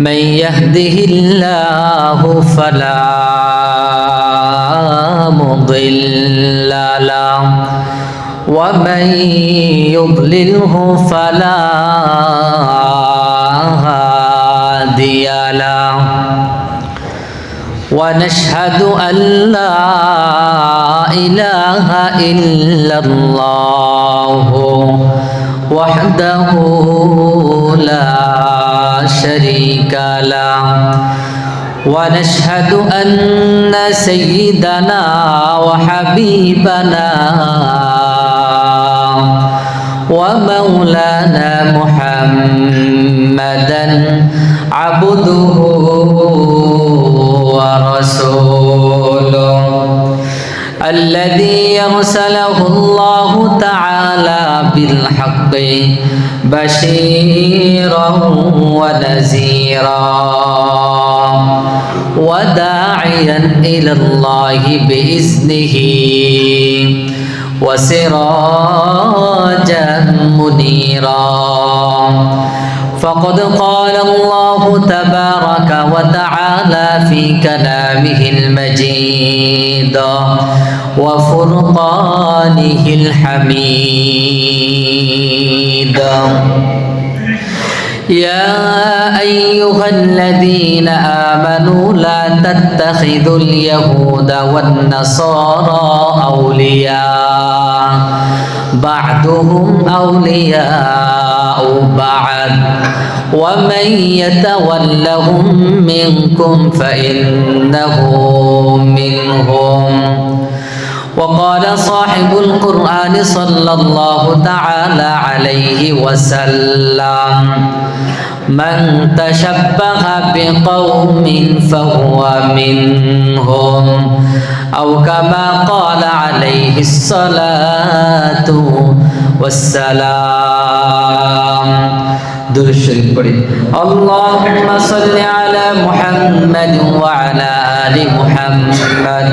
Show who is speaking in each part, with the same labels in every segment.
Speaker 1: من يهده الله فلا مضل له ومن يضلله فلا هادي له ونشهد أن لا إله إلا الله وحده لا شريك له ونشهد أن سيدنا وحبيبنا ومولانا محمدا عبده ورسوله الذي يرسله الله تعالى بالحق بشيرا ونذيرا وداعيا إلى الله بإذنه وسراجا منيرا فقد قال الله تبارك وتعالى في كلامه المجيد وفرقانه الحميد يا أيها الذين آمنوا لا تتخذوا اليهود والنصارى أولياء بعضهم أولياء بعض ومن يتولهم منكم فإنه منهم وقال صاحب القرآن صلى الله تعالى عليه وسلم من تشبه بقوم فهو منهم أو كما قال عليه الصلاة والسلام درود شريف পড়ি اللهم صل على محمد وعلى آل محمد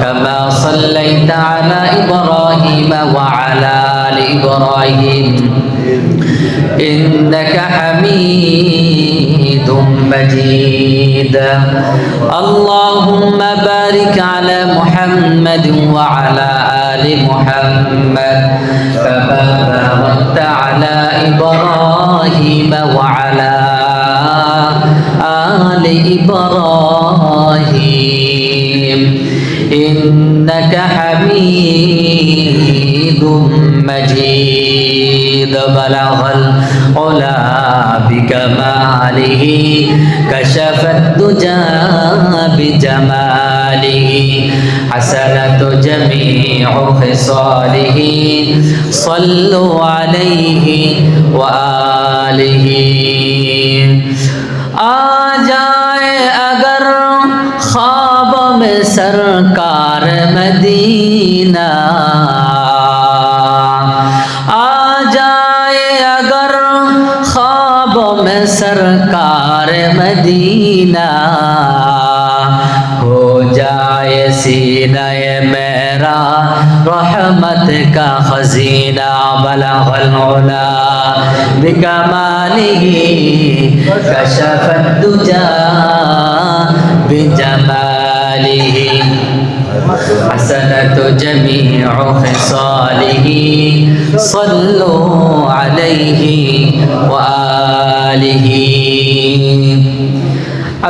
Speaker 1: كما صليت على إبراهيم وعلى آل إبراهيم إنك حميد مجيد اللهم بارك على محمد وعلى آل محمد كما باركت على إبراهيم وعلى آل إبراهيم إنك حميد مجيد بلغ العلا بكماله كشف الدجى بجماله حسنة جميع خصاله صلوا عليه وآله आ जाए अगर ख्वाब में सरकार मदीना आ जाए अगर ख्वाब में सरकार मदीना हो जाए सीना मेरा रहमत का खजीना बलगल उला बिकमालिही कशफ الدجى بجماله حسنة جميع خصاله صلوا عليه وآله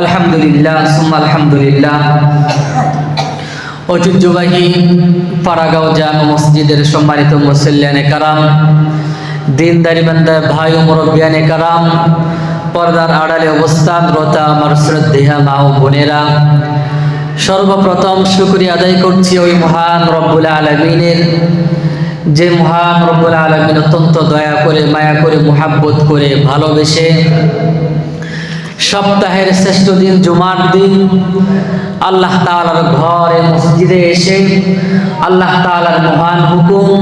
Speaker 1: الحمد لله ثم الحمد لله ঐতিহ্যবাহী পাড়াগাঁও জামে মসজিদের সম্মানিত মুসল্লিয়ানে কারাম দিনদারি বান্দা ভাই ও মুরব্বিয়ানে কারাম পর্দার আড়ালে অবস্থানরত আমার শ্রদ্ধেয় মা ও বোনেরা সর্বপ্রথম শুকরিয়া আদায় করছি ওই মহান রব্বুল আলামিনের যে মহান রব্বুল আলামিন অত্যন্ত দয়া করে মায়া করে মুহাব্বত করে ভালোবেসে সপ্তাহের শ্রেষ্ঠ দিন জুমার দিন আল্লাহ তাআলার ঘরে মসজিদে এসে আল্লাহ তাআলার মহান হুকুম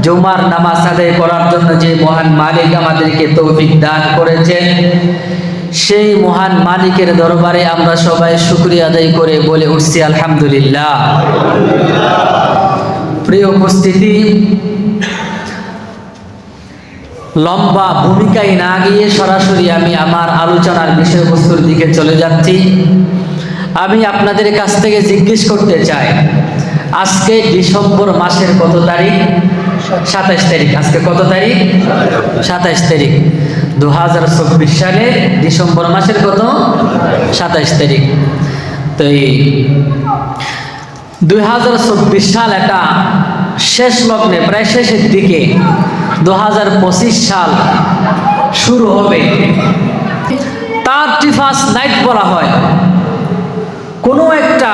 Speaker 1: জুমার নামাজ আদায় করার জন্য যে মহান মালিক আমাদেরকে তৌফিক দান করেছেন সেই মহান মালিকের দরবারে আমরা সবাই শুকরিয়া আদায় করে বলে উঠছি আলহামদুলিল্লাহ। প্রিয় উপস্থিতি, লম্বা ভূমিকায় না গিয়ে সরাসরি আমি আমার আলোচনার বিষয়বস্তুর দিকে চলে যাচ্ছি। আমি আপনাদের কাছ থেকে জিজ্ঞেস করতে চাই, আজকে ডিসেম্বর মাসের কত তারিখ? 27 তারিখ। আজকে কত তারিখ? 27 তারিখ 2024 সালের ডিসেম্বর মাসের কত? 27 তারিখ। তো এই 2024 সাল এটা শেষ লগ্নে, প্রায় শেষের দিকে 2025 সাল শুরু হবে। 31st নাইট বলা হয় কোনো একটা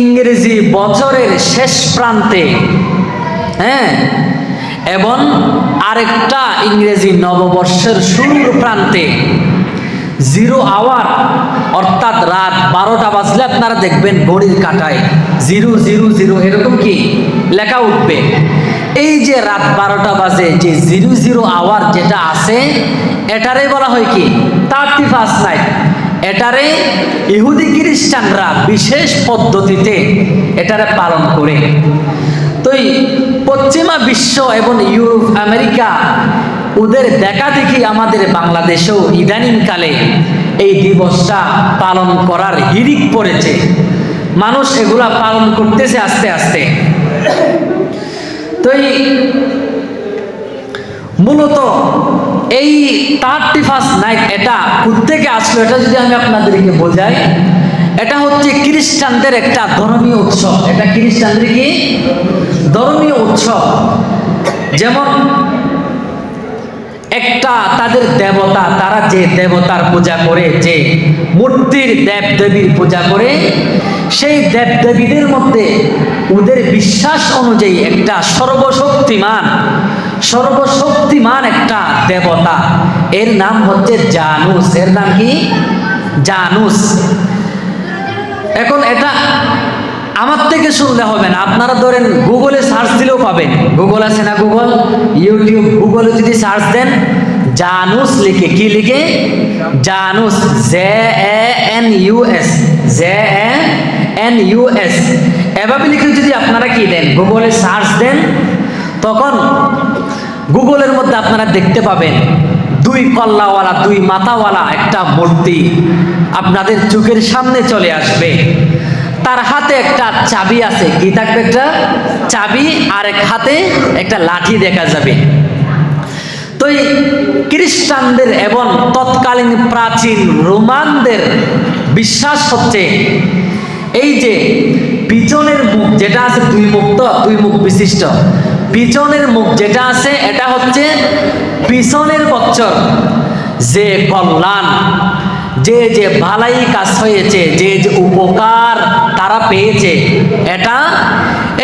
Speaker 1: ইংরেজি বছরের শেষ প্রান্তে, হ্যাঁ, এবং আরেকটা ইংরেজি নববর্ষের শুরুর প্রান্তে 0 আওয়ার অর্থাৎ রাত 12টা বাজলে আপনারা দেখবেন ঘড়ির কাঁটায় 000 এরকম কি লেখা উঠবে। এই যে রাত 12টা বাজে যে 00 আওয়ার যেটা আছে, এটারে বলা হয় কি 31st নাইট। এটারে ইহুদি খ্রিস্টানরা বিশেষ পদ্ধতিতে এটারে পালন করে। তো পশ্চিমা বিশ্ব এবং ইউরোপ, আমেরিকা, ওদের দেখা দেখি আমাদের বাংলাদেশেও ইদানিংকালে এই দিবসটা পালন করার হিড়িক পড়েছে। মানুষ এগুলা পালন করতেছে আস্তে আস্তে। তো মূলত এই 31st নাইট এটা কোত্থেকে আসলো, এটা যদি আমি আপনাদেরকে বোঝাই, এটা হচ্ছে খ্রিস্টানদের একটা ধর্মীয় উৎসব। এটা খ্রিস্টানদের কি ধর্মীয় উৎসব। যেমন একটা তাদের দেবতা, তারা যে দেবতার পূজা করে, যে মূর্তির দেব দেবীর পূজা করে, সেই দেব দেবীদের মধ্যে ওদের বিশ্বাস অনুযায়ী একটা সর্বশক্তিমান একটা দেবতা, এর নাম হচ্ছে জানুস। এর নাম কি? জানুস। এখন এটা আমার থেকে শুনলে হবে না, আপনারা ধরেন গুগলে সার্চ দিলেও পাবেন। গুগল আছে না, গুগল, ইউটিউব, গুগলে যদি সার্চ দেন জানুস লিখে, কি লিখে? জানুস, JANUS, এভাবে লিখে যদি আপনারা কি দেন, গুগলে সার্চ দেন, তখন গুগলের মধ্যে আপনারা দেখতে পাবেন 2 কল্লাওয়ালা 2 মাথাওয়ালা একটা মূর্তি আপনাদের চোখের সামনে চলে আসবে। তার হাতে একটা চাবি আছে, কি থাকবে? একটা চাবি, আর এক হাতে একটা লাঠি দেখা যাবে। তো এই খ্রিস্টানদের এবং তৎকালীন প্রাচীন রোমানদের বিশ্বাস হচ্ছে এই যে পিছনের মুখ যেটা আছে, 2 মুখ, তো 2 মুখ বিশিষ্ট পিছনের মুখ যেটা আছে, এটা হচ্ছে পিছনের বছর যে কল্যাণ, যে যে ভালাই কাজ হয়েছে, যে যে উপকার তারা পেয়েছে, এটা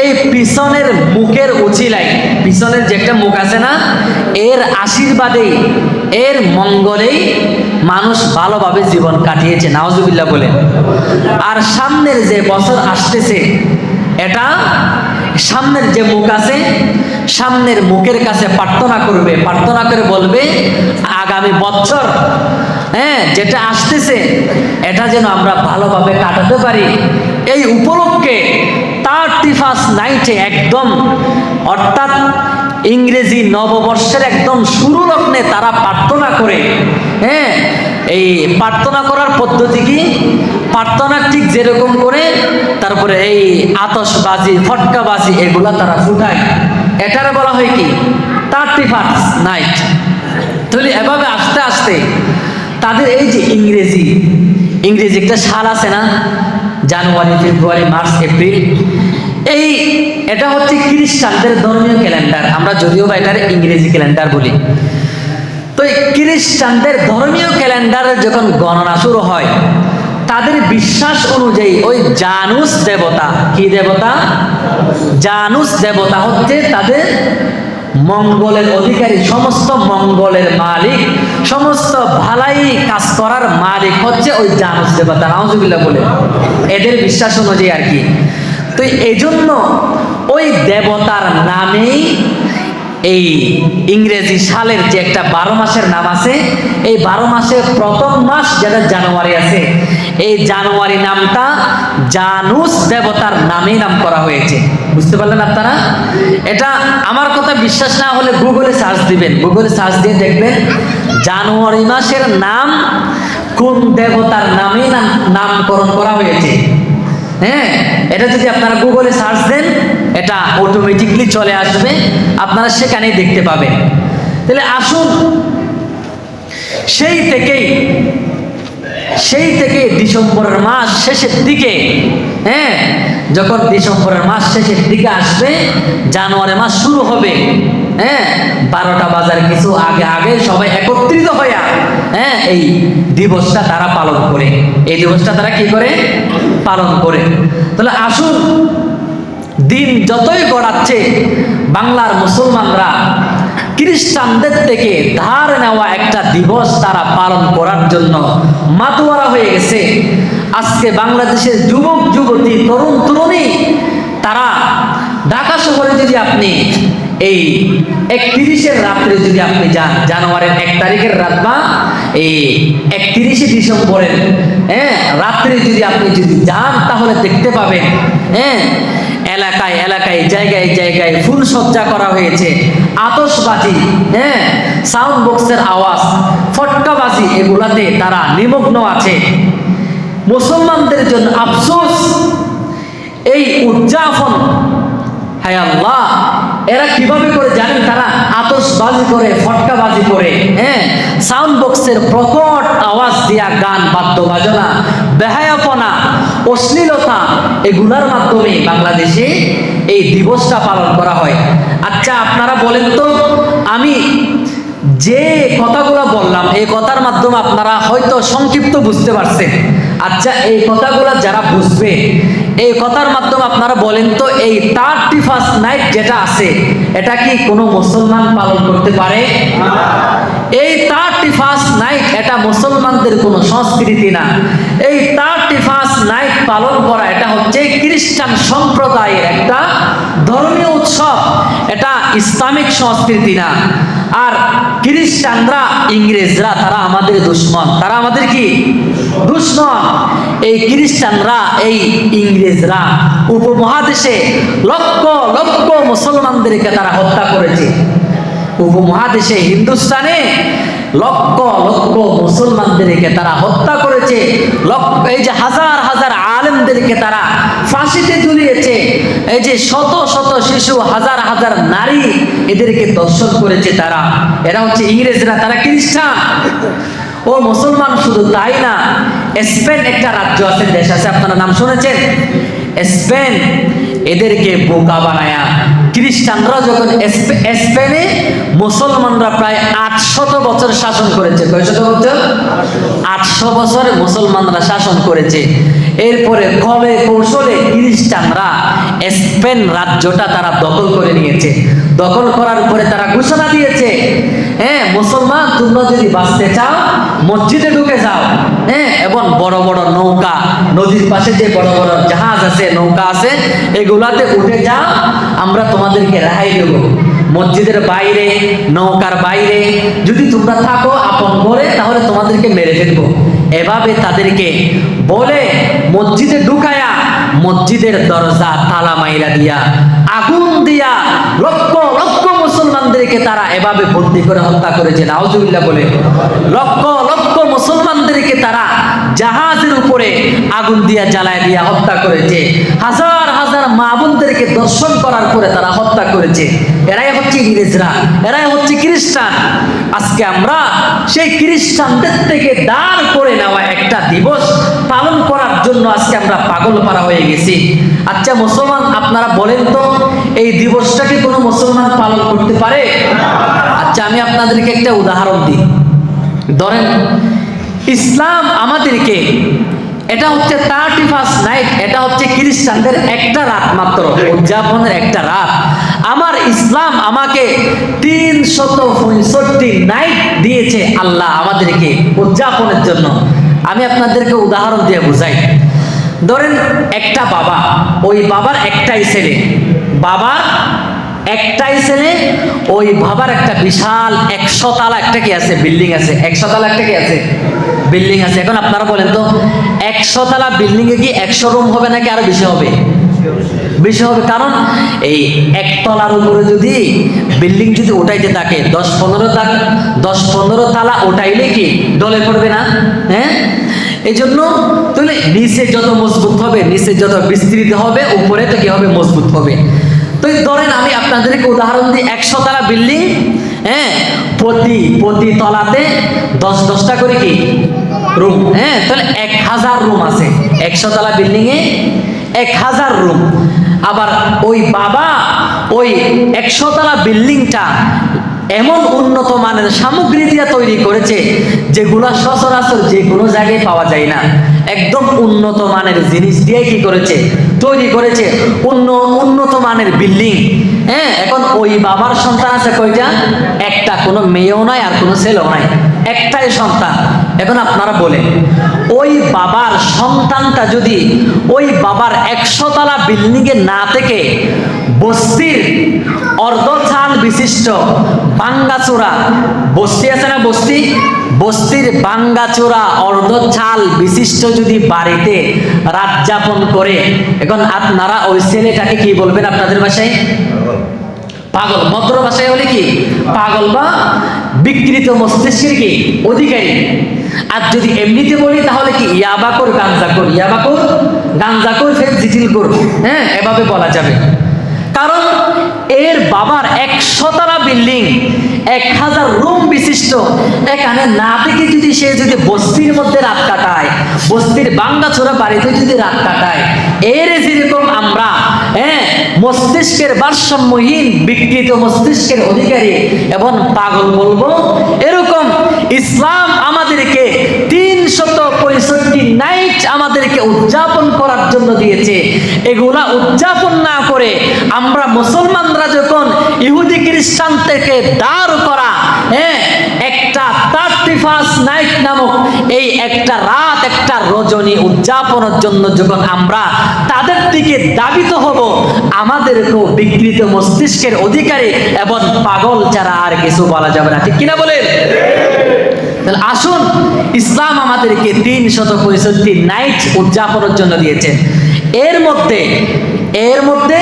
Speaker 1: এই পিছনের মুখের উচিলাই, পিছনের যে একটা মুখ আছে না, এর আশীর্বাদেই, এর মঙ্গলেই মানুষ ভালোভাবে জীবন কাটিয়েছে, নাউজুবিল্লাহ বলে। আর সামনের যে বছর আসতেছে, এটা সামনের যে মুখ আছে, সামনের মুখের কাছে প্রার্থনা করবে, প্রার্থনা করে বলবে আগামী বছর, হ্যাঁ, যেটা আসতেছে এটা যেন আমরা ভালোভাবে কাটাতে পারি। এই উপলক্ষে 31st নাইটে একদম, অর্থাৎ ইংরেজি নববর্ষের একদম শুরু লগ্নে তারা প্রার্থনা করে। হ্যাঁ, এই প্রার্থনা করার পদ্ধতি কি? প্রার্থনা ঠিক যেরকম করে তারপরে এই আতশবাজি, ফটকাবাজি এগুলা তারা ফুটায়। এটারে বলা হয় কি 31st নাইট। তাহলে এভাবে আস্তে আস্তে তাদের এই যে ইংরেজি একটা সাল আছে না, জানুয়ারি, ফেব্রুয়ারি, মার্চ, এপ্রিল, এটা হচ্ছে খ্রিস্টানদের ধর্মীয় ক্যালেন্ডার। আমরা যদিও বা এটার ইংরেজি ক্যালেন্ডার বলি। তো এই খ্রিস্টানদের ধর্মীয় ক্যালেন্ডারের যখন গণনা শুরু হয়, তাদের বিশ্বাস অনুযায়ী ওই জানুস দেবতা, কি দেবতা? জানুস দেবতা হচ্ছে তাদের মঙ্গলের অধিকারী, সমস্ত মঙ্গলের মালিক, সমস্ত ভালাই কাজ করার মালিক হচ্ছে ওই জানুস দেবতা, নাউজুবিল্লাহ বলে, এদের বিশ্বাস অনুযায়ী আর কি। তো এই জন্য ওই দেবতার নামেই এই ইংরেজি সালের যে একটা 12 মাসের নাম আছে, এই 12 মাসের প্রথম মাস যেটা জানুয়ারি আছে, এই জানুয়ারি নামটা জানুস দেবতার নামে নাম করা হয়েছে। বুঝতে পারলেন আপনারা? এটা আমার কথা বিশ্বাস না হলে গুগলে সার্চ দিবেন, গুগলে সার্চ দিয়ে দেখবেন জানুয়ারি মাসের নাম কোন দেবতার নামে নামকরণ করা হয়েছে। হ্যাঁ, এটা যদি আপনারা গুগলে সার্চ দেন এটা অটোমেটিকলি চলে আসবে, আপনারা সেখানেই দেখতে পাবেন। তাহলে আসুন সেই থেকে ডিসেম্বরের মাস শেষের দিকে, হ্যাঁ, যখন ডিসেম্বরের মাস শেষের দিকে আসবে, জানুয়ারি মাস শুরু হবে, হ্যাঁ, 12টা বাজার কিছু আগে সবাই একত্রিত হইয়া, হ্যাঁ, এই দিবসটা তারা পালন করে, এই দিবসটা তারা কি করে পালন করে। তাহলে আসুন, দিন যতই গড়াচ্ছে বাংলার মুসলমানরা খ্রিস্টানদের থেকে ধার নেওয়া একটা দিবস তারা পালন করার জন্য মাতোয়ারা হয়ে গেছে। আজকে বাংলাদেশের যুবক যুবতী, তরুণ তরুণী, তারা ঢাকা শহরে যদি আপনি এই 31-এর রাত্রে যদি আপনি যান, জানুয়ারির 1 তারিখের রাত বা এই 31শে ডিসেম্বরের, হ্যাঁ, রাত্রে যদি আপনি যান, তাহলে দেখতে পাবেন, হ্যাঁ, এলাকায় এলাকায় জায়গায় জায়গায় ফুল সজ্জা করা হয়েছে, আতশবাজি, হ্যাঁ, সাউন্ড বক্সের আওয়াজ, ফটকাবাজি, এগুলাতে তারা নিমগ্ন আছে। মুসলমানদের জন্য আফসোস, এই উদযাপন, হায় আল্লাহ, এরা কিভাবে করে জানেন? তারা আতশবাজি করে, ফটকাবাজি করে, হ্যাঁ, সাউন্ড বক্সের প্রকট আওয়াজ দিয়া গান, বাদ্য বাজনা, বেহায়াপনা, অশ্লীলতা, এগুলার মাধ্যমে বাংলাদেশে এই দিবসটা পালন করা হয়। আচ্ছা, আপনারা বলেন তো, আমি যে কথাগুলো বললাম এই কথার মাধ্যমে আপনারা হয়তো সংক্ষিপ্ত বুঝতে পারছেন। আচ্ছা, এই কথাগুলো যারা বুঝবে, এই কথার মাধ্যমে আপনারা বলেন তো, এই 31st নাইট যেটা আছে, এটা কি কোনো মুসলমান পালন করতে পারে? এই 31st নাইট এটা মুসলমানদের কোনো সংস্কৃতি না। এই 31st নাইট পালন করা এটা হচ্ছে খ্রিস্টান সম্প্রদায়ের একটা ধর্মীয় উৎসব, এটা ইসলামিক সংস্কৃতি না। আর খ্রিস্টানরা, ইংরেজরা, তারা আমাদের দুশমন, তারা আমাদের কি দুশমন। এই খ্রিস্টানরা, এই ইংরেজরা উপমহাদেশে লক্ষ লক্ষ মুসলমানদেরকে তারা হত্যা করেছে। উপমহাদেশে, হিন্দুস্তানে লক্ষ লক্ষ মুসলমানদেরকে তারা হত্যা করেছে। এই যে হাজার হাজার আলেমদেরকে তারা ফাঁসিতে ঝুলিয়েছে। এই যে শত শত শিশু, হাজার হাজার নারী, এদেরকে দর্শন করেছে তারা। এরা হচ্ছে ইংরেজরা, তারা খ্রিস্টান। ও মুসলমান শুধু তাই না, স্পেন একটা রাজ্য আছে, দেশ আছে, আপনারা নাম শুনেছেন? স্পেন, এদেরকে বোকা বানায়া খ্রিস্টানরা যখন স্পেনে মুসলমানরা প্রায় 800 বছর শাসন করেছে। কয়শত বছর? 800 বছর মুসলমানরা শাসন করেছে। এরপরে কবে কৌশলে খ্রিস্টানরা স্পেন রাজ্যটা তারা দখল করে নিয়েছে। দখল করার পরে তারা ঘোষণা দিয়েছে, হ্যাঁ, মুসলমান তোমরা যদি বাঁচতে চাও মসজিদে ঢুকে যাও, হ্যাঁ, এবং বড় বড় নৌকা, নদীর পাশে যে বড় বড় জাহাজ আছে, নৌকা আছে, এগুলাতে উঠে যাও, আমরা তোমাদেরকে রেহাই দেব। মসজিদের বাইরে, নৌকার বাইরে যদি তোমরা থাকো আপন করে, তাহলে তোমাদেরকে মেরে ফেলবো। এভাবে তাদেরকে বলে মসজিদে ঢুকায়া, মসজিদের দরজা তালা মাইরা দিয়া, আগুন দিয়া লক্ষ লক্ষ মুসলমানদেরকে তারা এভাবে বন্দী করে হত্যা করেছে। নাউজুবিল্লাহ বলে। লক্ষ লক্ষ মুসলমানদেরকে তারা জাহাজের উপরে আগুন দিয়া জ্বালায় দিয়া হত্যা করেছে। হাজার হাজার মা বোনদেরকে দর্শন করার পরে তারা হত্যা করেছে। এরাই হচ্ছে ইংরেজরা, এরাই হচ্ছে খ্রিস্টান। আজকে আমরা সেই খ্রিস্টানদের থেকে দাঁড় করে নেওয়া একটা দিবস পালন করার জন্য আজকে আমরা পাগল পারা হয়ে গেছি। আচ্ছা মুসলমান, আপনারা বলেন তো, এই দিবসটা কি কোনো মুসলমান পালন করতে পারে? আচ্ছা, আমি আপনাদেরকে একটা উদাহরণ দিই। ধরেন, ইসলাম আমাদেরকে, এটা হচ্ছে 31st নাইট, এটা হচ্ছে খ্রিস্টানদের একটা রাত মাত্র, উদযাপনের একটা রাত। আমার ইসলাম আমাকে 365 নাইট দিয়েছে আল্লাহ আমাদেরকে উদযাপনের জন্য। আমি আপনাদেরকে উদাহরণ দিয়ে বুঝাই। ধরেন একটা বাবা, ওই বাবার একটাই ছেলে, বাবার একটাই ছেলে, ওই বাবার একটা বিশাল 100 তলা একটা কি আছে, বিল্ডিং আছে, 100 তলা একটা কি আছে, বিল্ডিং আছে। এখন আপনারা বলেন তো 100 তলা বিল্ডিং এ কি 100 রুম হবে নাকি আরো বেশি হবে? বেশি হবে। কারণ এই একতলার উপরে যদি বিল্ডিং যদি উঠাইতে থাকে 10-15 তালা উঠাইলে কি ডলে পড়বে না? হ্যাঁ, এই জন্য তাহলে নিচে যত মজবুত হবে, নিচে যত বিস্তৃত হবে, উপরে তো কি হবে, মজবুত হবে। তো ধরেন আমি আপনাদেরকে উদাহরণ দিই, 100 তলা বিল্ডিং, হ্যাঁ, প্রতি তলাতে 10-10টা করে কি রুম, হ্যাঁ, তাহলে 1000 রুম আছে 100 তলা বিল্ডিং এ, 1000 রুম। আবার ওই বাবা ওই 100 তলা বিল্ডিংটা এমন উন্নত মানের সামগ্রী দিয়ে তৈরি করেছে যেগুলা সচরাচর যে কোনো জায়গায় পাওয়া যায় না। একদম উন্নত মানের জিনিস দিয়ে কি করেছে, তৈরি করেছে, উন্নত মানের বিল্ডিং। হ্যাঁ, এখন ওই বাবার সন্তান আছে কয়টা? একটা, কোনো মেয়েও নাই আর কোনো ছেলেও নাই, একটাই সন্তান। এখন আপনারা বলেন ওই বাবার সন্তানটা যদি ওই বাবার 100 তলা বিল্ডিং এ না থেকে বস্তির অর্ধছাল বিশিষ্ট বাঙ্গাচোরা বস্তি আছে না, বস্তির বাঙ্গাচোরা অর্ধছাল বিশিষ্ট যদি বাড়িতে রাত যাপন করে, এখন আপনারা ওই ছেলেটাকে কি বলবেন আপনাদের ভাষায়? পাগল। ভদ্র ভাষায় হলে কি পাগল বা বিকৃত মস্তিষ্কের কি অধিকারী। আর যদি এমনিতে বলি তাহলে কি ইয়াবাকর গাঞ্জাকর, ইয়াবাকর গাঞ্জাকর ফের জিটিল কর, হ্যাঁ, এভাবে বলা যাবে। কারণ এর বাবার 100 তলা বিল্ডিং 1000 রুম বিশিষ্ট, এখানে না থেকে যদি সে যদি বস্তির মধ্যে রাত কাটায়, বস্তির বাঙ্গাচোরা বাড়িতে যদি রাত কাটায়, এর যেরকম আমরা হ্যাঁ মস্তিষ্কের ভারসাম্যহীন বিকৃত মস্তিষ্কের অধিকারী এবং পাগল বলবো, এরকম ইসলাম আমাদেরকে 365 নাইট আমাদেরকে উদযাপন করার জন্য দিয়েছে। এগুলা উদযাপন না করে আমরা মুসলমানরা যখন ইহুদি খ্রিস্টান থেকে দাঁড় করা একটা 31 নাইট নামক এই একটা রাত, একটা রজনী উদযাপনের জন্য যখন আমরা তাদের দিকে দাবিত হব, আমাদেরকেও বিকৃত মস্তিষ্কের অধিকারী এবং পাগল যারা আর কিছু বলা যাবে না, ঠিক কিনা বলেন? তাহলে আসুন, ইসলাম আমাদেরকে 365 নাইট উদযাপনের জন্য দিয়েছেন। এর মধ্যে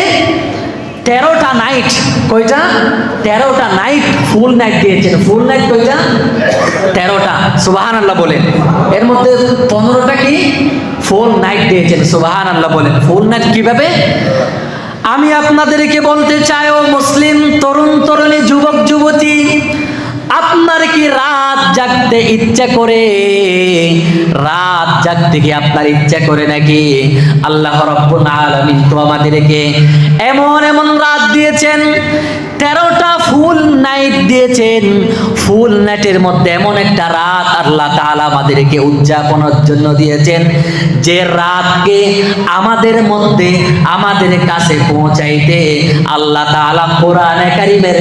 Speaker 1: 13টা নাইট, কয়টা? 13টা নাইট ফুল নাইট দিয়েছেন। ফুল নাইট কয়টা? 13টা। সুবহানাল্লাহ বলেন। এর মধ্যে 15টা কি ফুল নাইট দিয়েছেন। সুবহানাল্লাহ বলেন। ফুল নাইট কিভাবে? আমি আপনাদেরকে বলতে চাই, ও মুসলিম তরুণ তরুণী, যুবক যুবতী, আপনার কি রাত জাগতে ইচ্ছা করে? রাত জাগতে কি আপনার ইচ্ছা করে নাকি? আল্লাহ রাব্বুল আলামিন তো আমাদেরকে এমন এমন রাত দিয়েছেন, 13টা ফুল নাইট দিয়েছেন। ফুল নাইটের মধ্যে এমন একটা রাত আল্লাহ তাআলা আমাদেরকে উদযাপনের জন্য দিয়েছেন, যে রাতকে আমাদের মধ্যে আমাদের কাছে পৌঁছাইতে আল্লাহ তাআলা কোরআনে কারীমের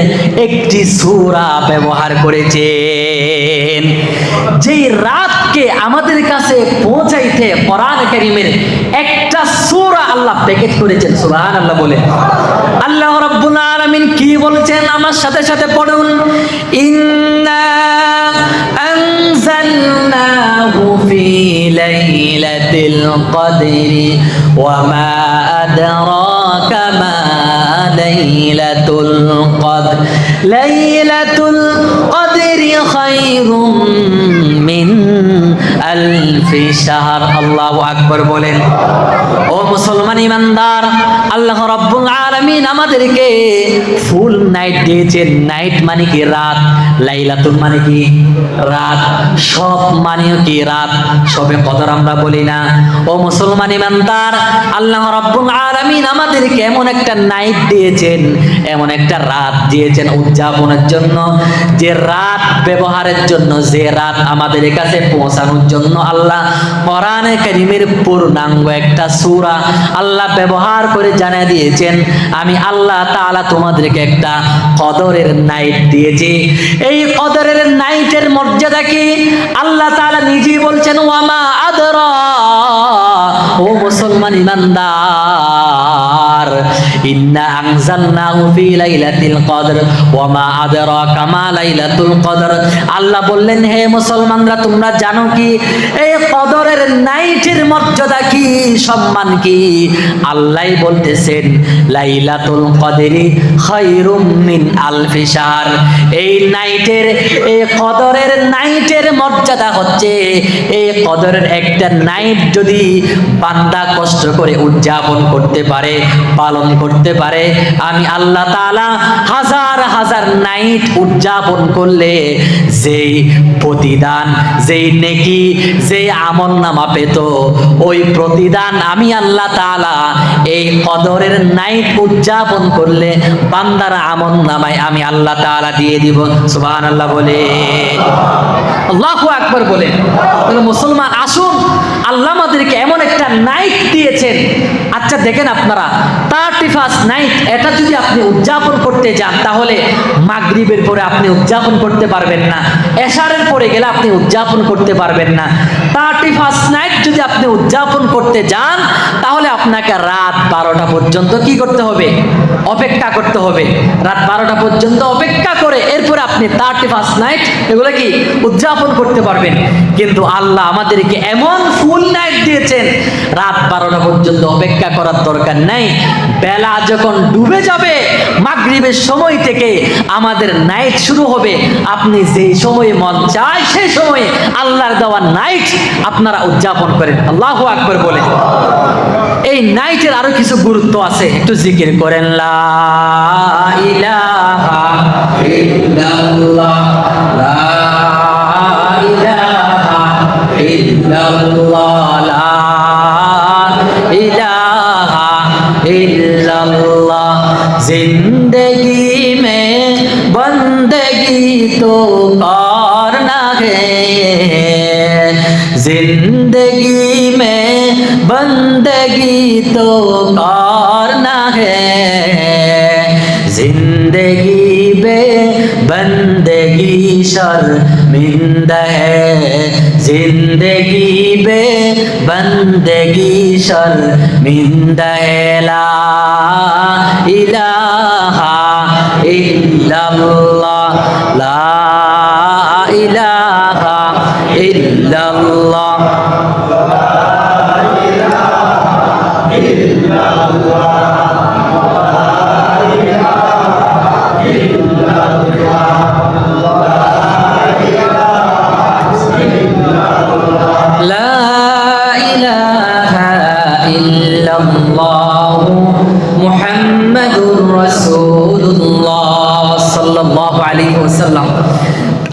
Speaker 1: একটি সূরা ব্যবহার করেছেন। যেই রাতকে আমাদের কাছে পৌঁছাইতে কোরআনে কারীমের একটা সূরা আল্লাহ প্যাকেট করেছেন। সুবহানাল্লাহ বলে। আল্লাহ রাব্বুল আলামিন কি বলছেন আমার সাথে সাথে পড়ুন, ইন্না আনজালনাহু ফি লাইলাতিল কদরি ওয়া মা আদরাকা মা লাইলাতুল কদর লাইলাতুল কদরি খায়রুম মিন আলফি শাহর। আল্লাহু আকবার বলেন। ও মুসলমান ইমানদার, আল্লাহ রাব্বুল আলামিন আমাদেরকে ফুল নাইট দিয়েছেন। নাইট মানে কি রাত, লাইলাতুল মানে কি রাত, সব মানে কি রাত, সবে কদর আমরা বলি না। ও মুসলমান ইমানদার, আল্লাহ রাব্বুল আলামিন আমাদেরকে এমন একটা নাইট দিয়েছেন, এমন একটা রাত দিয়েছেন উদযাপনের জন্য, যে রাত ব্যবহারের জন্য, যে রাত আমাদের কাছে পৌঁছানোর জন্য আল্লাহ কোরআনে কারীমের পূর্ণাঙ্গ একটা সূরা আল্লাহ ব্যবহার করে জানিয়ে দিয়েছেন, আমি আল্লাহ তাআলা তোমাদেরকে একটা কদরের নাইট দিয়েছি। এই কদরের নাইটের মর্যাদা কি আল্লাহ তাআলা নিজেই বলছেন, ওয়ামা আদরা। ও মুসলমান ইমানদার, শাহর ইন্না আনজালনাহু ফি লাইলাতিল কদর ওয়া মা আদরাকা মা লাইলাতুল কদর। আল্লাহ বললেন, হে মুসলমানরা, তোমরা জানো কি এই কদরের নাইটের মর্যাদা কি, সম্মান কি? আল্লাহই বলতেছেন, লাইলাতুল কদরি খায়রুম মিন আলফি শাহর। এই নাইটের, এই কদরের নাইটের মর্যাদা হচ্ছে, এই কদরের একটা নাইট যদি বান্দা কষ্ট করে উদযাপন করতে পারে, পালন করতে পারে, আমি আল্লাহ তাআলা হাজার হাজার নাইট উদযাপন করলে যেই প্রতিদান, যেই নেকি, যেই আমলনামা পেত, ওই প্রতিদান আমি আল্লাহ তাআলা এই কদরের নাইট উদযাপন করলে বান্দার আমলনামায় আমি আল্লাহ তাআলা দিয়ে দিব। সুবহানাল্লাহ বলে, আল্লাহু আকবার বলে। মুসলমান, আসুন, আল্লাহ আমাদেরকে এমন একটা নাইট দিয়েছেন। আচ্ছা দেখেন আপনারা, 31st নাইট, এটা যদি আপনি উদযাপন করতে যান তাহলে মাগরিবের পরে আপনি উদযাপন করতে পারবেন না, এশারের পরে গেলে আপনি উদযাপন করতে পারবেন না। 31st নাইট যদি আপনি উদযাপন করতে যান তাহলে আপনাকে রাত 12টা পর্যন্ত কি করতে হবে? অপেক্ষা করতে হবে। রাত 12টা পর্যন্ত অপেক্ষা করে এরপরে আপনি 31st নাইট এগুলো কি উদযাপন করতে পারবেন। কিন্তু আল্লাহ আমাদেরকে এমন ফুল নাইট দিয়েছেন, রাত 12টা পর্যন্ত অপেক্ষা করার দরকার নাই। বেলা যখন ডুবে যাবে, মাগরিবের সময় থেকে আমাদের নাইট শুরু হবে। আপনি যেই সময়ে মন চায় সেই সময়ে আল্লাহর দেওয়া নাইট আপনারা উদযাপন করেন। আল্লাহু আকবার বলে। এই নাইটের আরো কিছু গুরুত্ব আছে, একটু জিকির করেন, লা ইলাহা ইল্লাল্লাহ, লা ইলাহা ইল্লাল্লাহ, লা ইলাহা ইল্লাল্লাহ। जिंदगी में बंदगी तो करना है, जिंदगी में बंदगी तो करना है, जिंदगी बे बंदगी शर्मिंदा है, जिंदगी बे बंदगी शर्मिंदा है, ला इलाहा इल्लल्लाह, ला इलाहा इल्लल्लाह।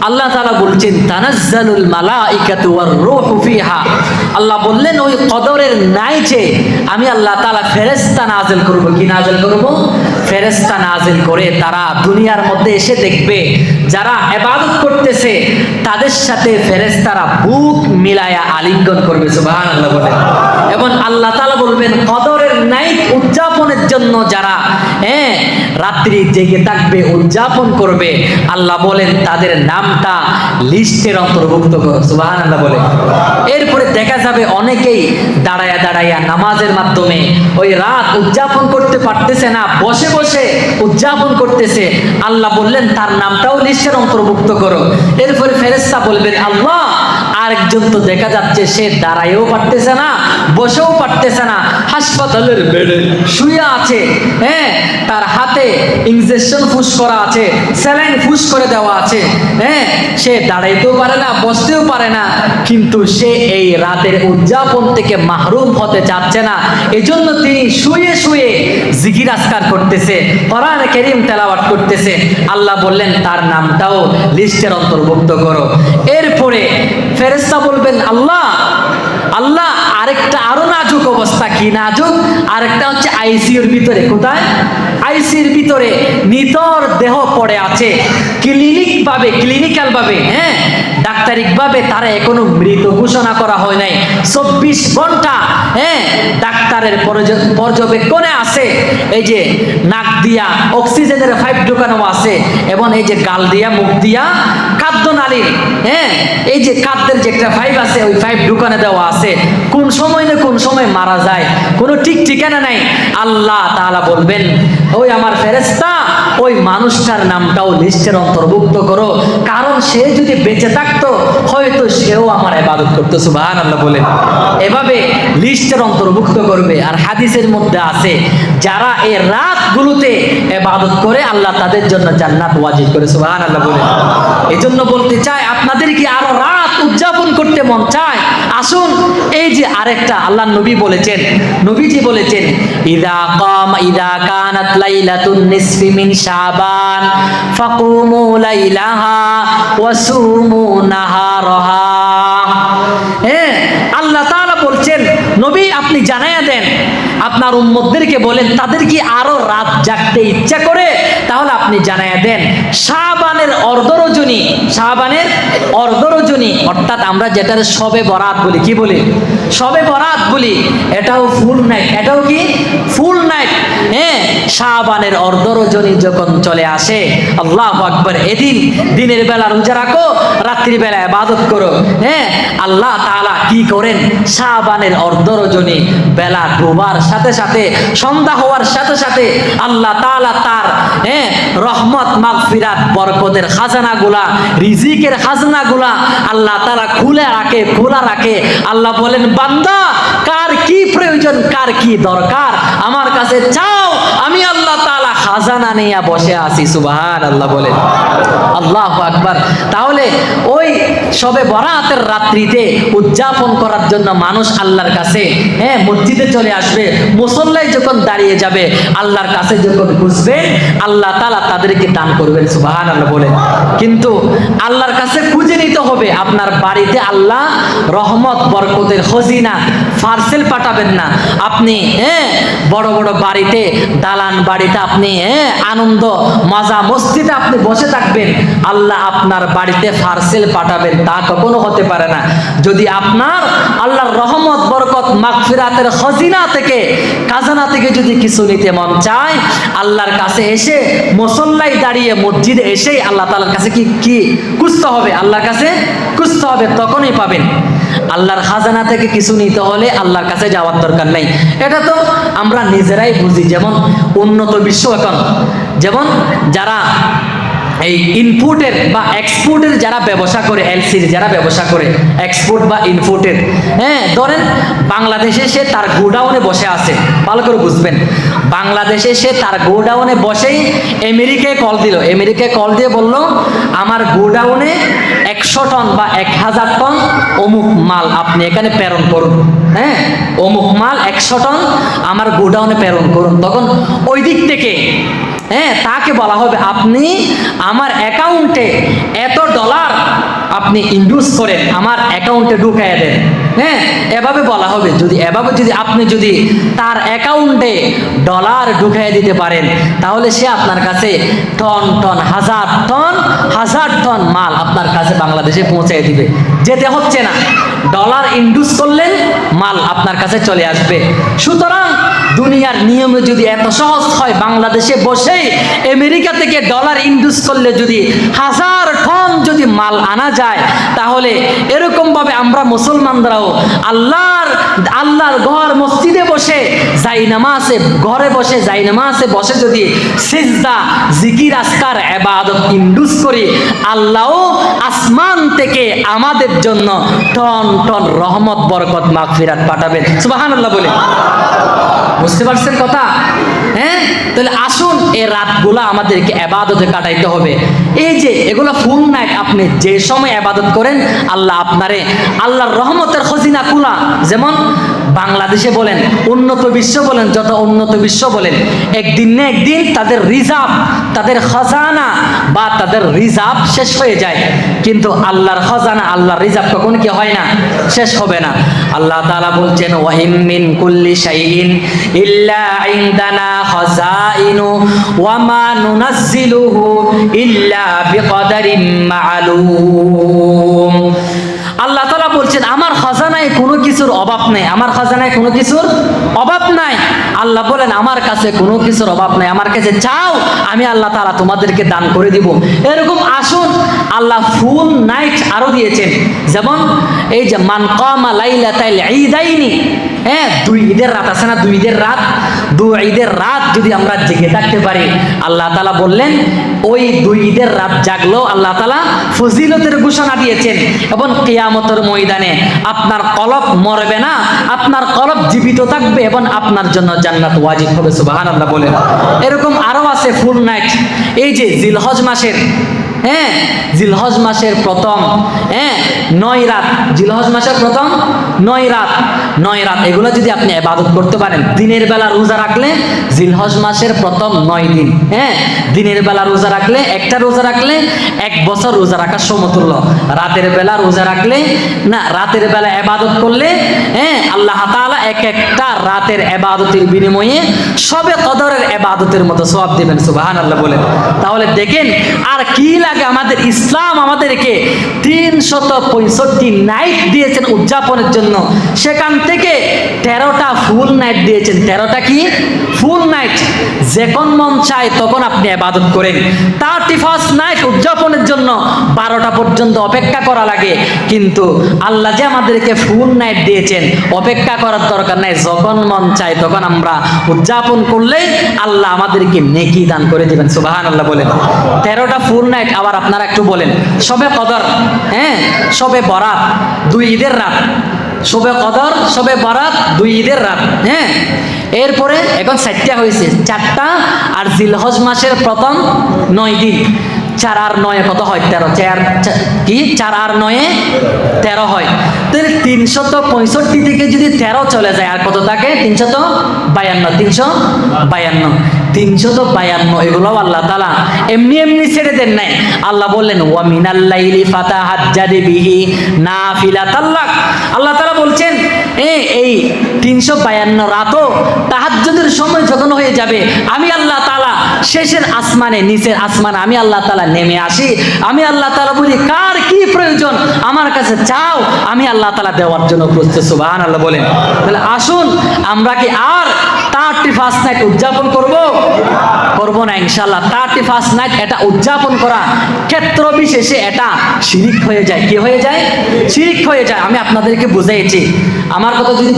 Speaker 1: আল্লাহ তাআলা বলছেন, তানাজ্জালুল মালাইকাতু ওয়ার রূহু ফিহা। আল্লাহ বললেন, ওই কদরের নাইটে আমি আল্লাহ তাআলা ফেরেশতা নাযিল করব। কি নাযিল করব? ফেরেশতা নাযিল করে তারা দুনিয়ার মধ্যে এসে দেখবে যারা ইবাদত করতেছে তাদের সাথে ফেরেশতারা বুক মিলায়া আলিঙ্গন করবে। সুবহানাল্লাহ বলে। এবং আল্লাহ তাআলা বলবেন, কদরের নাইট উদযাপনের জন্য যারা রাত্রি জেগে থাকবে, উদযাপন করবে, আল্লাহ বলেন তাদের নামটা লিস্টের অন্তর্ভুক্ত করো। সুবহানাল্লাহ বলে। এরপরে দেখা যাবে অনেকেই দাঁড়ায়া দাঁড়ায়া নামাজের মাধ্যমে ওই রাত উদযাপন করতে পারতেছে না, বসে বসে উদযাপন করতেছে। আল্লাহ বললেন তার নামটাও লিস্টের অন্তর্ভুক্ত করো। এরপরে ফেরেশতা বলবেন, আল্লাহ আরেকজন তো দেখা যাচ্ছে সে দাঁড়ায়ও পারতেছে না, বসেও পারতেছে না, হাসপাতালের বেডে শুয়ে আছে, তার হাতে ইনজেকশন ফুস করা আছে, স্যালাইন ফুস করে দেওয়া আছে, সে দাঁড়াইতেও পারে না, বসতেও পারে না, কিন্তু সে এই রাতের উদযাপন থেকে মাহরুম হতে চাচ্ছে না। এজন্য তিনি শুয়ে শুয়ে জিকির আজকার করতেছে, কোরআন কারীম তেলাওয়াত করতেছে। আল্লাহ বললেন তার নামটাও লিস্টের অন্তর্ভুক্ত করো। এরপরে ফেরেশতা বলবেন, আল্লাহ আল্লাহ আরেকটা আরো নাজুক অবস্থা। কি নাজুক? আরেকটা হচ্ছে আইসিইউর ভিতরে। কোথায়? আইসিইউর ভিতরে নিতর দেহ পড়ে আছে, ক্লিনিক্যাল ভাবে, ডাক্তারিক ভাবে তারা এখনো মৃত ঘোষণা করা হয় নাই। 24 ঘন্টা ডাক্তারের পর্যবেক্ষণে আছে। এই যে নাক দিয়া অক্সিজেনের পাইপ ঢোকানো আছে, এবং এই যে গাল দিয়া, মুখ দিয়া খাদ্যনালীর এই যে খাদ্যের যে একটা পাইপ আছে, ওই পাইপ ঢুকানো দেওয়া আছে। কোন সময় না কোন কোন সময় মারা যায়, কোনো ঠিক ঠিকানা নাই। আল্লাহ তাআলা বলবেন, ওই আমার ফেরেশতা, ওই মানুষটার নামটাও লিস্টের অন্তর্ভুক্ত করো, কারণ সে যদি বেঁচে থাকতো হয়তো সেও আমার ইবাদত করতো। সুবহানাল্লাহ বলেন। এভাবে লিস্টের অন্তর্ভুক্ত করবে। আর হাদিসের মধ্যে আছে, যারা এই রাতগুলোতে ইবাদত করে আল্লাহ তাদের জন্য জান্নাত ওয়াজিব করে। সুবহানাল্লাহ বলেন। এজন্য বলতে চাই, আপনাদের কি আরো রাত উদযাপন করতে মন চায়? আসুন, এই যে আরেকটা আল্লাহ নবী বলেছেন, নবীজি বলেছেন, ইদা কানাত লাইলাতুন নিসফি মিন শাবান ফাকুমু লাইলাহা ওয়া সুমু নাহারাহা। আল্লাহ তাআলা বলছেন, নবী আপনি জানায়া দেন, আপনার উম্মতদেরকে বলেন, তাদের কি আরো রাত জাগতে ইচ্ছা করে তাহলে আপনি জানায়া দেন, শাবানের অর্ধরজনী, শাবানের অর্ধরজনী, অর্থাৎ আমরা যেটার শবে বরাত বলি, কি বলি? শবে বরাত বলি, এটাও ফুল নাইট, এটাও কি ফুল নাইট। শাবানের অর্ধরজনী যখন চলে আসে, আল্লাহু আকবার, এদিন দিনের বেলা রোজা রাখো, রাত্রি বেলা ইবাদত করো। আল্লাহ তাআলা কি করেন? শাবানের অর্ধরজনী বেলা ডোবার সাথে সাথে, সন্ধ্যা হওয়ার সাথে সাথে আল্লাহ তাআলা তার রহমত, মাগফিরাত, বরকতের খাজানাগুলা, রিজিকের খাজানাগুলা আল্লাহ তাআলা খোলা রাখে। আল্লাহ বলেন, বান্দা কার কি প্রয়োজন, কার কি দরকার, আমার কাছে চাও, আমি আল্লাহ তাআলা খাজানা নিয়ে বসে আছি। সুবহানাল্লাহ বলেন। আল্লাহু আকবার। তাহলে ওই শবে বরাতের রাত্রিতে উদযাপন করার জন্য মানুষ আল্লাহর কাছে মসজিদে চলে আসবে, মুসল্লায় যখন দাঁড়িয়ে যাবে, আল্লাহর কাছে যখন খুঁজবেন, আল্লাহ তাআলা তাদেরকে দান করবেন। সুবহানাল্লাহ বলেন। কিন্তু আল্লাহর কাছে খুঁজে নিতে হবে। আপনার বাড়িতে আল্লাহ রহমত, বরকতের খজিনা পার্সেল পাঠাবেন না। আপনি বড় বড় বাড়িতে, দালান বাড়িতে আপনি আনন্দ মজা মস্তিতে আপনি বসে থাকবেন, আল্লাহ আপনার বাড়িতে পার্সেল পাঠাবেন তা কখনো হতে পারে না। যদি আপনার আল্লাহর রহমত, বরকত, মাগফিরাতের খজিনা থেকে, খাজানা থেকে যদি কিছু নিতে মন চায়, আল্লাহর কাছে এসে, মুসল্লায় দাঁড়িয়ে, মসজিদে এসেই আল্লাহ তাআলার কাছে কি খুঁজতে হবে? আল্লাহর কাছে খুঁজতে হবে, তখনই পাবেন। আল্লাহর খাজানা থেকে কিছু নিতে হলে আল্লাহর কাছে যাওয়ার দরকার নেই। এটা তো আমরা নিজেরাই বুঝি। যেমন উন্নত বিশ্ব এখন, যেমন যারা এই ইনপুটের বা এক্সপোর্টের যারা ব্যবসা করে, এলসির যারা ব্যবসা করে, এক্সপোর্ট বা ইনপুটের, ধরেন বাংলাদেশে সে তার গোডাউনে বসে আছে, ভালো করে বুঝবেন, বাংলাদেশে সে তার গোডাউনে বসেই আমেরিকায় কল দিল, আমেরিকায় কল দিয়ে বলল, আমার গোডাউনে 100 টন বা 1000 টন অমুক মাল আপনি এখানে প্রেরণ করুন। অমুক মাল 100 টন আমার গোডাউনে প্রেরণ করুন। তখন ওই দিক থেকে তাকে বলা হবে, আপনি আমার অ্যাকাউন্টে এত ডলার আপনি ইনভেস্ট করেন, আমার অ্যাকাউন্টে ঢুকাইয়া দেন। এভাবে বলা হবে। যদি আপনি তার অ্যাকাউন্টে ডলার ঢুকাইয়া দিতে পারেন, তাহলে সে আপনার কাছে টন টন, হাজার টন মাল আপনার কাছে বাংলাদেশে পৌঁছাই দিবে। যেতে হচ্ছে না, ডলার ইনভেস্ট করলেন, মাল আপনার কাছে চলে আসবে। সুতরাং দুনিয়ার নিয়মে যদি এত সহজ হয়, বাংলাদেশে বসেই আমেরিকা থেকে ডলার ইনভেস্ট করলে যদি 1000 টন যদি মাল আনা যায়, তাহলে এরকম ভাবে আমরা মুসলমানরাও আল্লাহর ঘর মসজিদে বসে, ঘরে বসে জায়নামাজে বসে যদি সিজদা, জিকির, আজকার, ইবাদত ইনভেস্ট করি, আল্লাহও আসমান থেকে আমাদের জন্য টন টন রহমত, বরকত, মাগফিরাত পাঠাবেন। সুবহানাল্লাহ বলে। বুঝতে পারছেন কথা? তাহলে আসুন, এই রাতগুলা আমাদেরকে ইবাদতে কাটাইতে হবে। এই যে এগুলো ফুল নাইট, আপনি যে সময় ইবাদত করেন, আল্লাহ আপনারে আল্লাহর রহমতের খজিনা কুলা। যেমন বাংলাদেশে বলেন, উন্নত বিশ্ব বলেন, যত উন্নত বিশ্ব বলেন, একদিন না একদিন তাদের রিজার্ভ, তাদের খাজানা বা তাদের রিজার্ভ শেষ হয়ে যায়। কিন্তু আল্লাহর খাজানা, আল্লাহর রিজার্ভ কখনো কি হয় না, শেষ হবে না। আল্লাহ তাআলা বলছেন, ওয়া ইম মিন কুল্লি শাইইন ইল্লা ইনদানা খাযাইনু ওয়া মা নুনাজ্জিলুহু ইল্লা বিকদারিন মা'লুম। আল্লাহ তাআলা বলছেন, আমার খাজানায় কোনো কিছুর অভাব নেই, আমার খাজানায় কোনো কিছুর অভাব নাই। আল্লাহ বলেন, আমার কাছে কোনো কিছুর অভাব নাই, আমার কাছে চাও, আমি আল্লাহ তাআলা তোমাদেরকে দান করে দিব। এরকম আসুন, আল্লাহ ফুল নাইট আরো দিয়েছেন। যেমন এই যে মান কামা লাইলাতাল ঈদাইনি, হ্যাঁ, 2 ঈদের রাত আছে না, 2 ঈদের রাত, 2 ঈদের রাত যদি আমরা জেগে থাকতে পারি, আল্লাহ তাআলা বললেন ওই 2 ঈদের রাত জাগলো আল্লাহ তাআলা ফজিলতের ঘোষণা দিয়েছেন, এবং কিয়ামতের ময়দানে আপনার কলব মরবে না, আপনার কলব জীবিত থাকবে এবং আপনার জন্য জান্নাত ওয়াজিব হবে। সুবহানাল্লাহ বলেন। এরকম আরো আছে ফুল নাইট, এই যে জিলহজ মাসের, হ্যাঁ, জিলহজ মাসের প্রথম 9 রাত, জিলহজ মাসের প্রথম 9 রাত, 9 রাত এগুলো যদি আপনি ইবাদত করতে পারেন, দিনের বেলা রোজা রাখলে, জিলহজ মাসের প্রথম 9 দিন, হ্যাঁ, দিনের বেলা রোজা রাখলে, একটা রোজা রাখলে 1 বছর রোজা রাখার সমতুল্য। রাতের বেলা রোজা রাখলে না, রাতের বেলা ইবাদত করলে, হ্যাঁ, আল্লাহ তাআলা এক একটা রাতের ইবাদতের বিনিময়ে সবে কদরের ইবাদতের মতো সওয়াব দিবেন। সুবহানাল্লাহ বলেন। তাহলে দেখেন আর কি লাগে, আমাদের ইসলাম আমাদেরকে 365 নাইট দিয়েছেন উদযাপনের জন্য, সেখান থেকে 13টা ফুল নাইট দিয়েছেন। 13টা কি ফুল নাইট, যখন মন চায় তখন আপনি ইবাদত করেন। 31st নাইট উদযাপনের জন্য 12টা পর্যন্ত অপেক্ষা করা লাগে, কিন্তু আল্লাহ যে আমাদেরকে ফুল নাইট দিয়েছেন, অপেক্ষা করার দরকার নাই, যখন মন চায় তখন আমরা উদযাপন করলেই আল্লাহ আমাদেরকে নেকি দান করে দিবেন। সুবহানাল্লাহ বলেন। 13টা ফুল নাইট। আবার আপনারা একটু বলেন, শবে কদর, হ্যাঁ, শবে বরাত, 2 ঈদের রাত, শবে কদর, শবে বরাত, 2 ঈদের রাত, হ্যাঁ। এরপরে এখন 4টা হয়েছে, 4টা, আর জিলহজ মাসের প্রথম 9 দিন, 4 আর 9 কত হয়? 13। 4 আর 9 13 হয়। তাহলে 365 থেকে যদি 13 চলে যায় আর কত থাকে? 352। 352 এগুলো আল্লাহ তাআলা এমনি এমনি ছেড়ে দেন নাই। আল্লাহ বললেন ওয়া মিনাল লাইলি ফাতাহাজ্জাদ বিহি নাফিলাতাল লাক। আল্লাহ তাআলা বলছেন এই 352 রাতও তাহাজ্জুদের সময় যখন হয়ে যাবে, আমি আল্লাহ তাআলা শেষের আসমানে, নিচের আসমানে আমি আল্লাহ তাআলা নেমে আসি। আমি আল্লাহ তাআলা বলি কার কি প্রয়োজন আমার কাছে চাও, আমি আল্লাহ তাআলা দেওয়ার জন্য প্রস্তুত। সুবহানাল্লাহ বলেন। তাহলে আসুন আমরা কি আর 31st নাইট উদযাপন করব না? ইনশাআল্লাহ 31st নাইট এটা উদযাপন করা ক্ষেত্র বিশেষে এটা শিরিক হয়ে যায়। কি হয়ে যায়? শিরিক হয়ে যায়। আমি আপনাদেরকে বুঝাইছি। আমার কথা যদি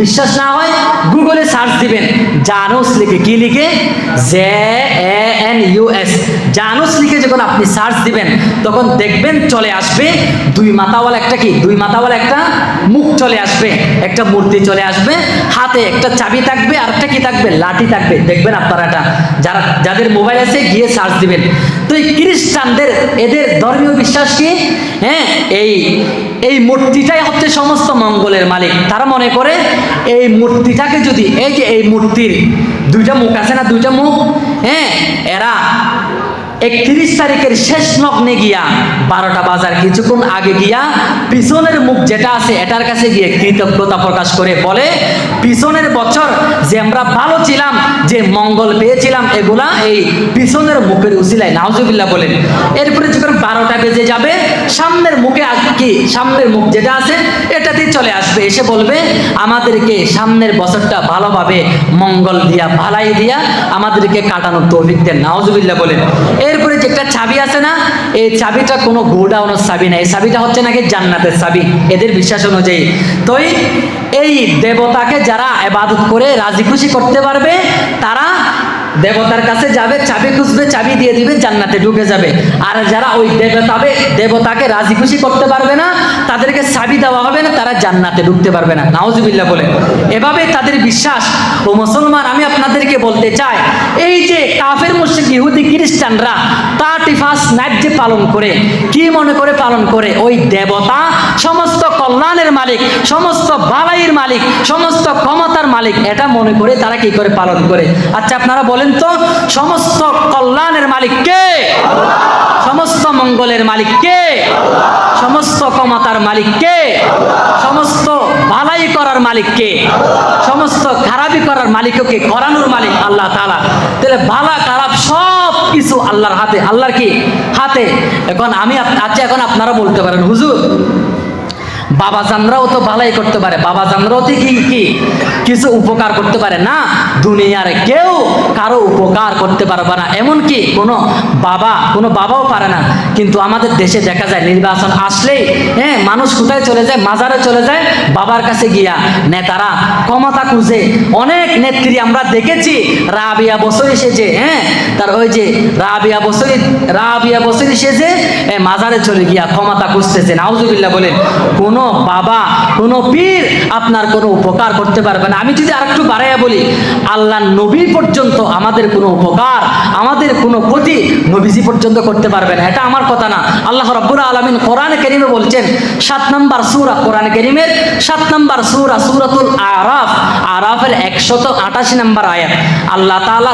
Speaker 1: বিশ্বাস না হয় গুগলে সার্চ দিবেন, জানুস লিখে, কি লিখে? JANUS, জানুস লিখে যখন আপনি সার্চ দিবেন তখন দেখবেন চলে আসবে 2 মাথাওয়ালা একটা কি, 2 মাথাওয়ালা একটা মুখ চলে আসবে, একটা মূর্তি চলে আসবে, হাতে একটা চাবি থাকবে আর একটা কি থাকবে? লাঠি থাকবে। দেখবেন আপনারা এটা, যাদের মোবাইল আছে গিয়ে সার্চ দিবেন। তো এই খ্রিস্টানদের এদের ধর্মীয় বিশ্বাস কি? হ্যাঁ, এই মূর্তিটাই হচ্ছে সমস্ত মঙ্গলের মালিক। তারা মনে করে এই মূর্তিটাকে যদি, এই যে এই মূর্তির 2টা মুখ আছে না, 2টা মুখ, হ্যাঁ, এরা 31 তারিখের শেষ লগ্নে গিয়া 12টা বাজার কিছুক্ষণ আগে গিয়া পিছনের মুখ যেটা আছে এটার কাছে গিয়ে কৃতজ্ঞতা প্রকাশ করে বলে, পিছনের বছর যে আমরা ভালো ছিলাম, যে মঙ্গল পেয়েছিলাম, এগুলা এই পিছনের মুখের উসিলায়। নাউজুবিল্লাহ বলেন। এরপরে যখন 12টা বেজে যাবে, সামনের মুখে কি, সামনের মুখ যেটা আছে এটাতেই চলে আসবে, এসে বলবে আমাদেরকে সামনের বছরটা ভালোভাবে মঙ্গল দিয়া, ভালাই দিয়া আমাদেরকে কাটানোর তৌফিক দেন। নাউজুবিল্লাহ বলেন। এরপরে যে একটা চাবি আছে না, এই চাবিটা কোনো গোডাউনের চাবি না, এই চাবিটা হচ্ছে নাকি জান্নাতের চাবি এদের বিশ্বাস অনুযায়ী। তো এই দেবতাকে যারা ইবাদত করে রাজি খুশি করতে পারবে, তারা দেবতার কাছে যাবে, চাবি খুঁজবে, চাবি দিয়ে দিবে, জান্নাতে ঢুকে যাবে। আর যারা ওই দেবতাকে রাজি খুশি করতে পারবে না, তাদেরকে চাবি দেওয়া হবে না, তারা জান্নাতে ঢুকতে পারবে না। নাউজুবিল্লাহ বলে। এভাবে তাদের বিশ্বাস। ও মুসলমান, আমি আপনাদেরকে বলতে চাই, এই যে কাফের মুশরিক ইহুদি খ্রিস্টানরা 31st নাইট যে পালন করে, কি মনে করে পালন করে? ওই দেবতা সমস্ত কল্যাণের মালিক, সমস্ত বালাইয়ের মালিক, সমস্ত ক্ষমতার মালিক, এটা মনে করে তারা কি করে পালন করে। আচ্ছা আপনারা বলেন তো, সমস্ত কল্যাণের মালিক কে? সমস্ত মঙ্গলের মালিক কে? সমস্ত ক্ষমতার মালিক কে? সমস্ত ভালাই করার মালিক কে? সমস্ত খারাপি করার মালিকও কে? করানোর মালিক আল্লাহ তাআলা। তাহলে ভালা খারাপ সব কিছু আল্লাহর হাতে। আল্লাহর কি হাতে? এখন আমি, আচ্ছা এখন আপনারা বলতে পারেন হুজুর বাবাজানরাও তো ভালাই করতে পারে, বাবাজানরাও তো কি কিছু উপকার করতে পারে না। দুনিয়ার কেউ কারো উপকার করতে পারবে না, এমনকি কোনো বাবাও পারে না। কিন্তু আমাদের দেশে দেখা যায় নির্বাচন আসলেই মানুষ কোথায় চলে যায়? মাজারে চলে যায় বাবার কাছে গিয়া। নেতারা ক্ষমতা খুঁজে, অনেক নেত্রী আমরা দেখেছি রাবিয়া বছরী সেজে, তার ওই যে রাবিয়া বছরী সেজে মাজারে চলে গিয়া ক্ষমতা খুঁজতেছে। নাউজুবিল্লাহ বলেন। কোনো বাবা, কোনো পীর আপনার কোনো উপকার করতে পারবে না। আমি যদি আরেকটু বাড়াইয়া বলি, আল্লাহ নবী পর্যন্ত আমাদের কোনো উপকার, আমাদের কোনো ক্ষতি নবীজি পর্যন্ত করতে পারবে না। এটা আমার কথা না, আল্লাহ রাব্বুল আলামিন কোরআনে কারীমে বলছেন, 7 নম্বর সূরা, কোরআনে কারীমের 7 নম্বর সূরা, সূরাতুল আরাফ, আরাফের 188 নম্বর আয়াত। আল্লাহ তাআলা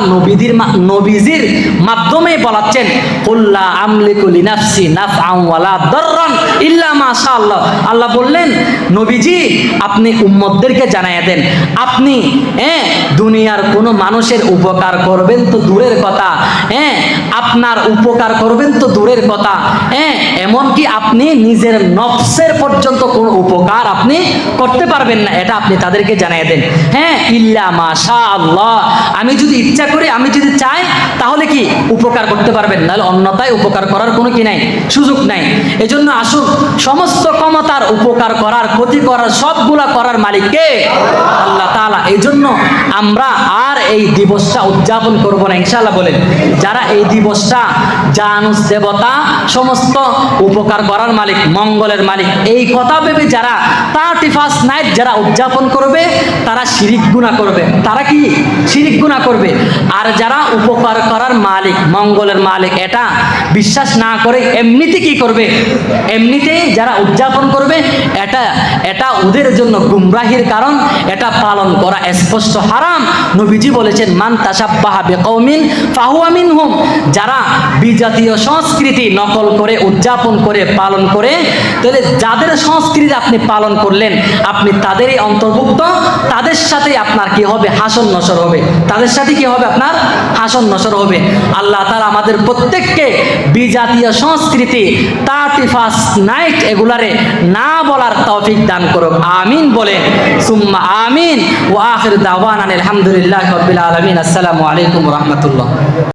Speaker 1: নবীজির মাধ্যমে বলাচ্ছেন, কুল্লা আমলিকু লিনাফসি নাফআন ওয়ালা দাররান ইল্লা মা শাআল্লাহ। আল্লাহ বললেন, নবীজি আপনি উম্মতদেরকে জানাইয়া দেন, আপনি দুনিয়ার কোনো মানুষের উপকার করবেন তো দূরের কথা, আপনার উপকার করবেন তো দূরের কথা, এমনকি আপনি নিজের নফসের পর্যন্ত কোনো উপকার আপনি করতে পারবেন না, এটা আপনি তাদেরকে জানিয়ে দেন। ইল্লা মা শাআল্লাহ, আমি যদি ইচ্ছা করি, আমি যদি চাই, তাহলে কি উপকার করতে পারবেন, নাহলে অন্যথায় উপকার করার কোনো কি নাই, সুযোগ নাই। এজন্য আসুন, সমস্ত ক্ষমতার উপকার করার, ক্ষতি করার, সবগুলা করার মালিক কে? আল্লাহ তাআলা। এই জন্য আমরা আর এই দিবসটা উদযাপন করব না ইনশাআল্লাহ। বলেন, যারা এই দিবসটা জানুস দেবতা, সমস্ত উপকার করার মালিক, মঙ্গলের মালিক, এই কথা ভেবে যারা 31st নাইট যারা উদযাপন করবে, তারা শিরিক গুনাহ করবে। তারা কি শিরিক গুনাহ করবে। আর যারা উপকার করার মালিক, মঙ্গলের মালিক, এটা বিশ্বাস না করে এমনিতে কি করবে, এমনিতেই যারা উদযাপন করবে, এটা ওদের জন্য গুমরাহির কারণ, এটা পালন করা স্পষ্ট হারাম। নবীজি বলেছেন, মান তাশাব্বাহা বিকওমিন ফাহুয়া মিনহুম, যারা বিজাতীয় সংস্কৃতি নকল করে, উদযাপন করে, পালন করে, তাহলে যাদের সংস্কৃতি আপনি পালন করলেন, আপনি তাদেরই অন্তর্ভুক্ত, তাদের সাথে আপনার কি হবে, হাসন নসর হবে, তাদের সাথে কি হবে, আপনার হাসন নসর হবে। আল্লাহ তাআলা আমাদের প্রত্যেককে বিজাতীয় সংস্কৃতি, 31st নাইট এগুলারে না বলার তৌফিক দান করুক। আমিন বলেন, সুম্মা আমিন। ওয়া আখির দাওয়ানা আলহামদুলিল্লাহি রাব্বিল আলামিন। আসসালামু আলাইকুম ওয়া রাহমাতুল্লাহ।